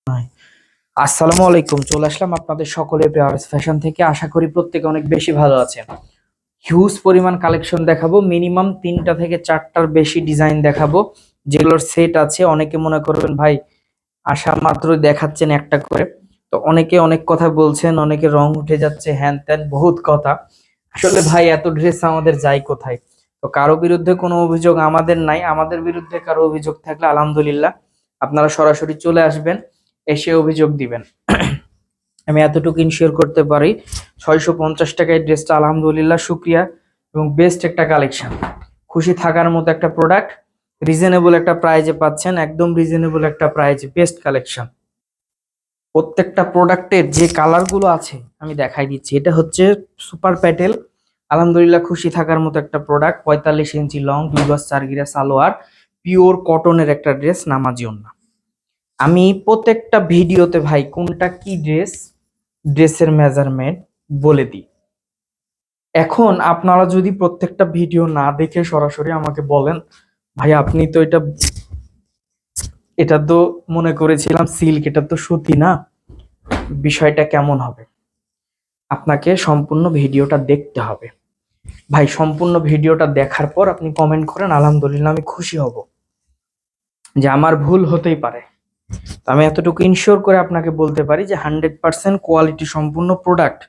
আসসালামু আলাইকুম, চলে আসলাম আপনাদের সকলের প্রিয় আরএস ফ্যাশন থেকে। আশা করি প্রত্যেকে অনেক বেশি ভালো আছেন। হিউজ পরিমাণ কালেকশন দেখাবো, মিনিমাম 3টা থেকে 4টার বেশি ডিজাইন দেখাবো, যেগুলোর সেট আছে। অনেকে মনে করবেন ভাই আসা মাত্র দেখাচ্ছেন একটা করে, তো অনেকে অনেক কথা বলছেন, অনেকে রং উঠে যাচ্ছে, হ্যান ত্যান বহুত কথা। আসলে ভাই এত ড্রেস আমাদের যায় কোথায়? তো কারো বিরুদ্ধে কোনো অভিযোগ আমাদের নাই, আমাদের বিরুদ্ধে কারো অভিযোগ থাকলে আলহামদুলিল্লাহ আপনারা সরাসরি চলে আসবেন, এসে অভিযোগ দিবেন। আমি এতটুকু ইনশিওর করতে পারি 650 টাকায় ড্রেসটা আলহামদুলিল্লাহ শুক্রিয়া, এবং বেস্ট একটা কালেকশন, খুশি থাকার মতো একটা প্রোডাক্ট, রিজনেবল একটা প্রাইজে পাচ্ছেন, একদম রিজনেবল একটা প্রাইজে বেস্ট কালেকশন। প্রত্যেকটা প্রোডাক্টের যে কালারগুলো আছে আমি দেখাই দিচ্ছি। এটা হচ্ছে সুপার প্যাটেল, আলহামদুলিল্লাহ খুশি থাকার মতো একটা প্রোডাক্ট। 45 ইঞ্চি লং, 2 গজ 4 গিরা সালোয়ার, পিওর কটনের একটা ড্রেস, নামাজি ওড়না। আমি প্রত্যেকটা ভিডিওতে ভাই কোনটা কি ড্রেস, ড্রেসের মেজারমেন্ট বলে দিই। এখন আপনারা যদি প্রত্যেকটা ভিডিও না দেখে সরাসরি আমাকে বলেন ভাই আপনি তো এটা তো মনে করেছিলাম সিল্ক, এটা তো সুতি না, বিষয়টা কেমন হবে? আপনাকে সম্পূর্ণ ভিডিওটা দেখতে হবে ভাই। সম্পূর্ণ ভিডিওটা দেখার পর আপনি কমেন্ট করেন, আলহামদুলিল্লাহ আমি খুশি হব যে আমার ভুল হতেই পারে। তো আমি এতটুকু ইনশিওর করে আপনাকে বলতে পারি যে 100% কোয়ালিটি সম্পূর্ণ প্রোডাক্ট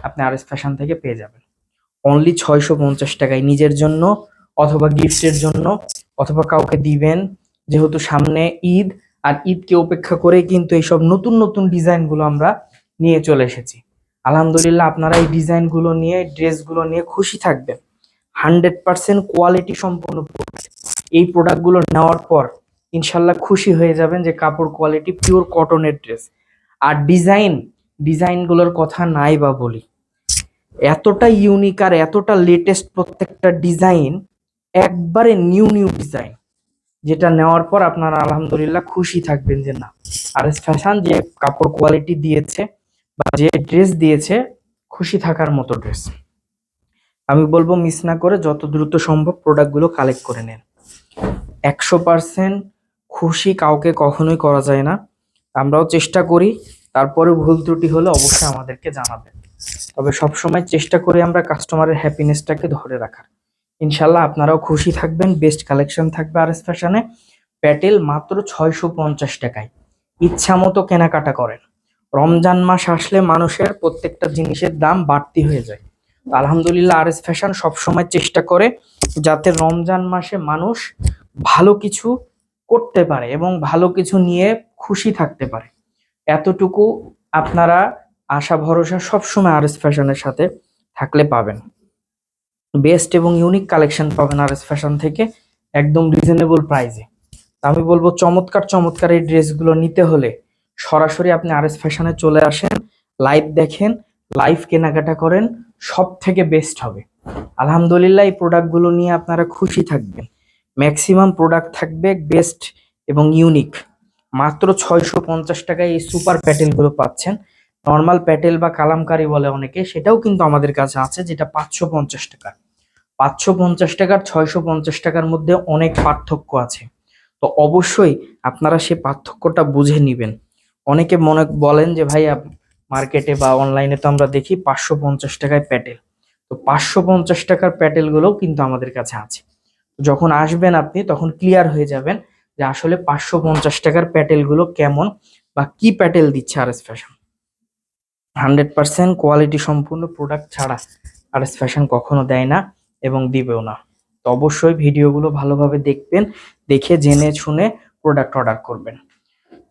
আপনি আরএস ফ্যাশন থেকে পেয়ে যাবেন অনলি 650 টাকায়, নিজের জন্য অথবা গিফটের জন্য, অথবা কাউকে দিবেন। যেহেতু সামনে ঈদ, আর ঈদকে উপেক্ষা করে কিন্তু এইসব নতুন নতুন ডিজাইনগুলো আমরা নিয়ে চলে এসেছি। আলহামদুলিল্লাহ আপনারা এই ডিজাইনগুলো নিয়ে, ড্রেসগুলো নিয়ে খুশি থাকবেন। 100% কোয়ালিটি সম্পন্ন প্রোডাক্ট। এই প্রোডাক্টগুলো নেওয়ার পর ইনশাল্লাহ খুশি হয়ে যাবেন যে কাপড় কোয়ালিটি, পিওর কটনের ড্রেস। আর ডিজাইনগুলোর কথা নাই বা বলি, এতটা ইউনিক আর এতটা লেটেস্ট প্রত্যেকটা ডিজাইন, একবারে নিউ নিউ ডিজাইন, যেটা নেওয়ার পর আপনারা আলহামদুলিল্লাহ খুশি থাকবেন যে না, আরএস ফ্যাশন যে কাপড় কোয়ালিটি দিয়েছে বা যে ড্রেস দিয়েছে, খুশি থাকার মতো ড্রেস। আমি বলবো মিস না করে যত দ্রুত সম্ভব প্রোডাক্টগুলো কালেক্ট করে নেন। 100% খুশি কাউকে কখনোই করা যায় না, আমরাও চেষ্টা করি। তারপরে ভুল ত্রুটি হলে অবশ্যই আমাদেরকে জানাবেন, তবে সবসময় চেষ্টা করি আমরা কাস্টমারের হ্যাপিনেসটাকে ধরে রাখার। ইনশাল্লাহ আপনারাও খুশি থাকবেন, বেস্ট কালেকশন থাকবে আরএস ফ্যাশনে। প্যাটেল মাত্র 650 টাকায়, ইচ্ছা মতো কেনাকাটা করেন। রমজান মাস আসলে মানুষের প্রত্যেকটা জিনিসের দাম বাড়তি হয়ে যায়। আলহামদুলিল্লাহ আরএস ফ্যাশন সবসময় চেষ্টা করে যাতে রমজান মাসে মানুষ ভালো কিছু করতে পারে এবং ভালো কিছু নিয়ে খুশি থাকতে পারে। এতটুকু আপনারা আশা ভরসা সবসময় আরএস ফ্যাশনের সাথে থাকলে পাবেন। বেস্ট এবং ইউনিক কালেকশন পাবেন আরএস ফ্যাশন থেকে, একদম রিজনেবল প্রাইসে। আমি বলবো চমৎকার চমৎকার এই ড্রেসগুলো নিতে হলে সরাসরি আপনি আরএস ফ্যাশনে চলে আসেন, লাইভ দেখেন, লাইভ কেনাকাটা করেন, সব থেকে বেস্ট হবে। আলহামদুলিল্লাহ এই প্রোডাক্টগুলো নিয়ে আপনারা খুশি থাকবেন। ম্যাক্সিমাম প্রোডাক্ট থাকবে বেস্ট এবং ইউনিক। মাত্র 650 টাকায় এই সুপার প্যাটেলগুলো পাচ্ছেন। নর্মাল প্যাটেল বা কালামকারী বলে অনেকে, সেটাও কিন্তু আমাদের কাছে আছে, যেটা 550 টাকা। 550 টাকার 650 টাকার মধ্যে অনেক পার্থক্য আছে। তো অবশ্যই আপনারা সে পার্থক্যটা বুঝে নিবেন। অনেকে মনে বলেন যে ভাই মার্কেটে বা অনলাইনে তো আমরা দেখি 550 টাকায় প্যাটেল, তো 550 টাকার প্যাটেল গুলোও কিন্তু আমাদের কাছে আছে। যখন আসবেন আপনি তখন ক্লিয়ার হয়ে যাবেন যে আসলে 550 টাকার প্যাটেল গুলো কেমন বা কি প্যাটেল দিচ্ছে আরএস ফ্যাশন। 100% কোয়ালিটি সম্পূর্ণ প্রোডাক্ট ছাড়া আরএস ফ্যাশন কখনো দেয় না এবং দিবেও না। তো অবশ্যই ভিডিওগুলো ভালোভাবে দেখবেন, দেখে জেনে শুনে প্রোডাক্ট অর্ডার করবেন।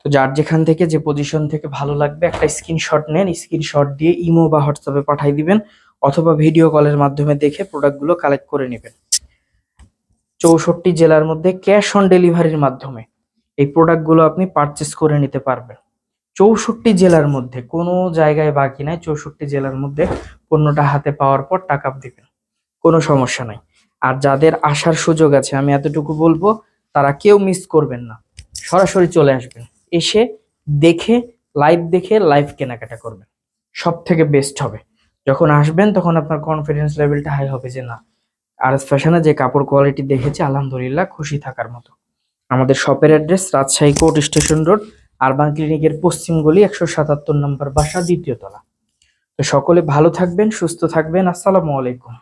তো যার যেখান থেকে যে পজিশন থেকে ভালো লাগবে একটা স্ক্রিনশট নেন, স্ক্রিনশট দিয়ে ইমো বা হোয়াটসঅ্যাপে পাঠিয়ে দিবেন, অথবা ভিডিও কলের মাধ্যমে দেখে প্রোডাক্টগুলো কালেক্ট করে নেবেন। 64 জেলার মধ্যে ক্যাশ অন ডেলিভারির মাধ্যমে এই প্রোডাক্টগুলো আপনি পারচেস করে নিতে পারবেন। 64 জেলার মধ্যে কোনো জায়গায় বাকি নাই, 64 জেলার মধ্যে পণ্যটা হাতে পাওয়ার পর টাকা দিবেন, কোনো সমস্যা নাই। আর যাদের আসার সুযোগ আছে আমি এতটুকু বলবো, তারা কেউ মিস করবেন না, সরাসরি চলে আসবেন, এসে দেখে, লাইভ দেখে লাইভ কেনাকাটা করবেন, সব থেকে বেস্ট হবে। যখন আসবেন তখন আপনার কনফিডেন্স লেভেলটা হাই হবে যে না, আরএস ফ্যাশনে যে কাপড় কোয়ালিটি দেখেছি আলহামদুলিল্লাহ খুশি থাকার মতো। আমাদের শপের address Rajshahi court station road, urban ক্লিনিকের পশ্চিম গলি 177 নম্বর বাসা, দ্বিতীয় তলা। তো সকলে ভালো থাকবেন, সুস্থ থাকবেন। আসসালামু আলাইকুম।